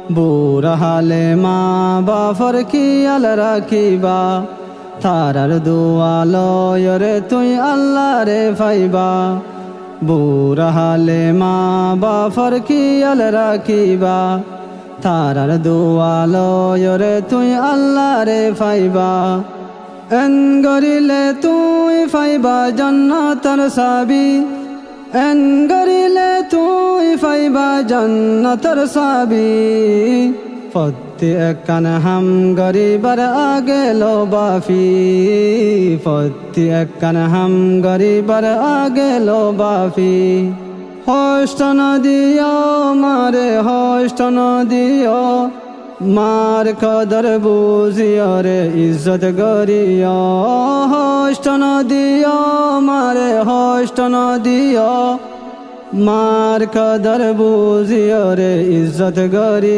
বুড়া হালে মা বাফর খিয়াল রাখিবা তারার দুয়ালয় রে তুই আল্লাহ রে ফাইবা বুড়া হালে মা বাফর খিয়াল রাখিবা তারার দুয়ালয় রে তুই আল্লাহ রে ফাইবা এন গরিলে তুই ফাইবা জান্নাতের সাবি এন গরিলে তুই ফাইবা জান্নাতের সাবি ফতে কান হাম গরিবার আগে লো বাফি ফতে কান হাম গরিবার আগে লো বাফি হস্ত নদিও মারে হস্ত নদিও মার কদর বুঝিও রে ইজ্জত গরিও হস্ত নদিও মারে হস্ত নদিও মার কদর বুঝিও রে ইজ্জত গরি